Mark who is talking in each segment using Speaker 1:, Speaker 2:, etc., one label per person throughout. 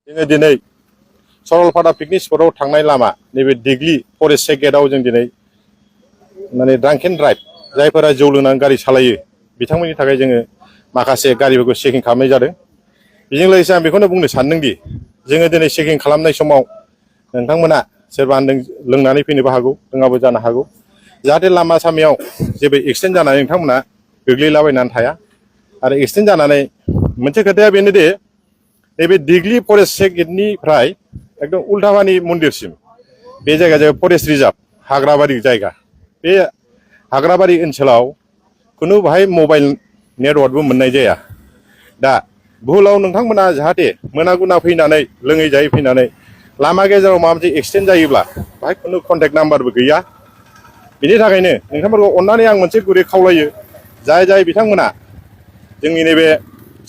Speaker 1: जोङो दिनै सरलपारा पिकनिक स्पटआव थांनाय लामा नैबे दिग्लि फरेस्ट गेटआव जों दिनै माने ड्रांक एन्ड ड्राइभ जायफोरा जौ लोंनानै गारि सालायो बिथांमोननि थाखाय जोङो माखासे गारिफोरखौ चेकिं खालामनाय जादों। बेजों लोगोसे आं बेखौनो बुंनो सानदोंदि जोङो दिनै चेकिं खालामनाय समाव नोंथांमोना सोरबा लोंनानै फैनोबो हागौ, लोङाबो जानो हागौ। जाहाथे लामा सामायाव जेबो एक्सिडेन्ट जानानै नोंथांमोना गोग्लैलाबायनानै थाया। आरो एक्सिडेन्ट जानानै मोनसे खोथाया बेनोदि नैबे दिग्लि फरेस्ट गेटनिफ्राय एकदम उल्थाबानि मन्दिरसिम बे जायगाया जाबाय फरेस्ट रिजार्भ हाग्राबारि जायगा। बे हाग्राबारि ओनसोलाव खुनु बाहाय मबाइल नेटवर्कबो मोननाय जाया। दा भुलाव नोंथांमोना जाहाथे मोना गुना फैनानै लोङै जायै फैनानै लामा गेजेराव माबा मोनसे एक्सिडेन्ट जायोब्ला बाहाय खुनु कन्टेक्ट नाम्बारबो गैया। बिनि थाखायनो नोंथांमोनखौ अननानै आं मोनसे गुरै खावलायो, जाय बिथांमोना जोंनि नैबे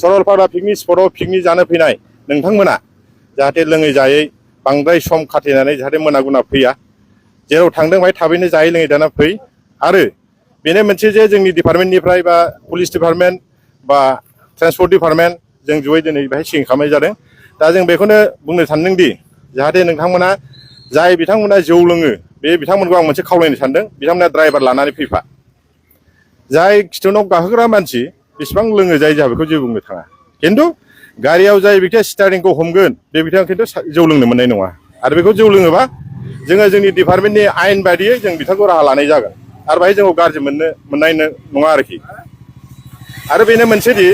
Speaker 1: सरलपारा पिकनिक स्पटआव पिकनिक जानो फैनाय नोंथांमोना जाहाथे लोङै जायै बांद्राय सम खाथेनानै जाहाथे मोना गुना फैया। जेराव थांदों बाहाय थाबैनो जायै लोङै दाना फै। आरो बेनो मोनसे जे जोंनि डिपार्टमेन्टनिफ्राय बा पुलिस डिपार्टमेन्ट बा ट्रेन्सपर्ट डिपार्टमेन्ट जों जयै दिनै बेहाय चेकिं खालामनाय जादों। दा जों बेखौनो बुंनो सानदोंदि जाहाथे नोंथांमोना जाय बिथांमोना जौ लोङो बे बिथांमोनखौ आं मोनसे खावलायनो सानदों, बिथांमोना ड्राइभार लानानै फैफा। जाय खिथुनाव गाखोग्रा मानसि बेसेबां लोङो जाय जोंहा बेखौ जेबो बुंनो थाङा, खिन्थु गारियाव जाय बिथाङा स्टारिंखौ हमगोन बे बिथाङा खिन्थु जौ लोंनो मोननाय नङा। आरो बेखौ जौ लोङोबा जोङो जोंनि डिपार्टमेन्टनि आयेन बायदियै जों बिथांखौ राहा लानाय जागोन। आरो बाहाय जोंखौ गाज्रि मोननाय नङा आरोखि। आरो बेनो मोनसेदि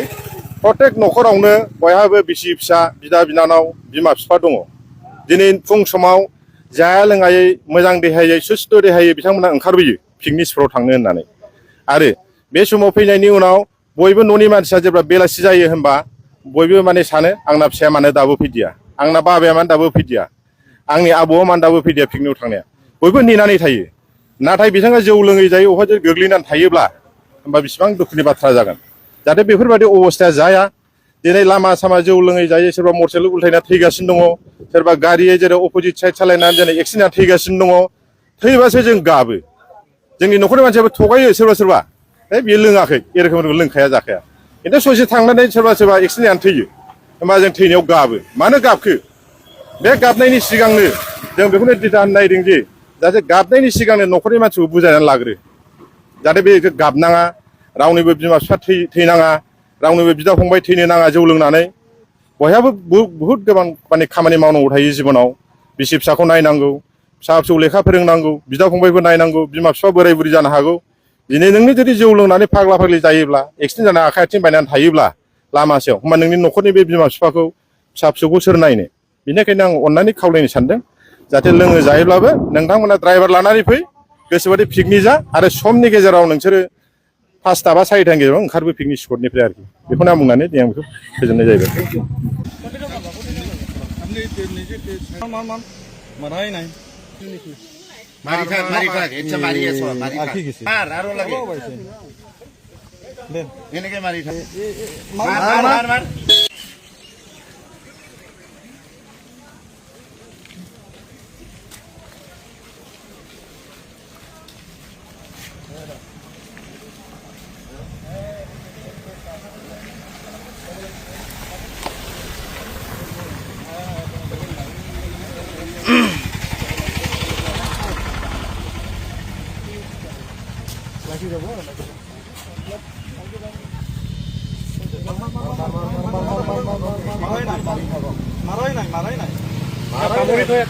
Speaker 1: प्रत्येक न'खरावनो बयहाबो बिसि फिसा, बिदा बिनानाव, बिमा बिफा दङ। दिनै फुं समाव जाया लोङायै मोजां देहायै सुस्थ' देहायै बिथांमोना ओंखारबोयो पिकनिक स्पटआव थांनो होननानै। आरो बे समाव फैनायनि उनाव बयबो न'नि मानसिया जेब्ला बेलासि जायो होनबा बयबो माने सानो आंना फिसाया मानो दाबो फैदिया, आंना बाबाया मानो दाबो फैदिया, आंनि आबौआ मानो दाबो फैदिया पिकनिकआव थांनाया। बयबो नेनानै थायो। नाथाय बिथाङा जौ लोङै जायै अबेबा जुदि गोग्लैनानै थायोब्ला होमबा बेसेबां दुखुनि बाथ्रा जागोन। जाहाथे बेफोरबायदि अबस्थाया जाया। दिनै लामा सामा जौ लोङै जायै सोरबा मटर साइकेल उल्थायना थैगासिनो दङ, सोरबा गारियै जेरै अपजिट साइड सालायनानै दिनै एक्सिडेन्ट जाना थैगासिनो दङ। थैबासो जों गाबो। जोंनि न'खरनि मानसियाबो थगायो सोरबा सोरबा, बियो लोङाखै ए रोखोम लोंखाया जाखाया। खिन्थु ससे थांनानै सोरबा सोरबा एक्सिडेन्ट जानानै थैयो, होमबा जों थैनायाव गाबो। मानो गाबखो? बे गाबनायनि सिगांनो जों बेखौनो दिथा होनो नागिरदों दि जाहाथे गाबनायनि सिगांनो न'खरनि मानसिखौ बुजायनानै लाग्रो। जाहाथे बे गाबनाङा, रावनिबो बिमा बिफा थैनाङा, रावनिबो बिदा फंबाय थैनो नाङा जौ लोंनानै। बयहाबो बुहुद गोबां माने खामानि मावनांगौ थायो जिबनाव। बिसि फिसाखौ नायनांगौ, फिसा फिसौ लेखा फोरोंनांगौ, बिदा फंबायबो नायनांगौ, बिमा बिफा बोराय बुरि जानो हागौ। दिनै नोंनि जुदि जौ लोंनानै फाग्ला फाग्लि जायोब्ला, एक्सिडेन्ट जानानै आखाइ आथिं बायनानै थायोब्ला लामा सायाव, होमबा नोंनि न'खरनि बे बिमा बिफाखौ, फिसा फिसौखौ सोर नायनो? बेनिखायनो आं अननानै खावलायनो सानदों, जाहाथे लोङो जायोब्लाबो नोंथांमोना ड्राइभार लानानै फै, गोसोबादि पिकनिक जा। आरो समनि गेजेराव नोंसोरो 5टा बा 4टानि गेजेराव ओंखारबो पिकनिक स्पटनिफ्राय आरोखि। बेखौनो आं बुंनानै आं बेखौ फोजोबनाय जाहैबाय।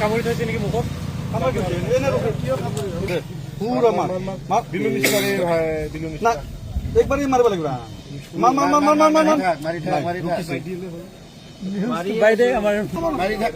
Speaker 2: কামুৰি থৈছে নেকি মুখত? একবাৰেই মাৰিব লাগিব। মাৰি থাক।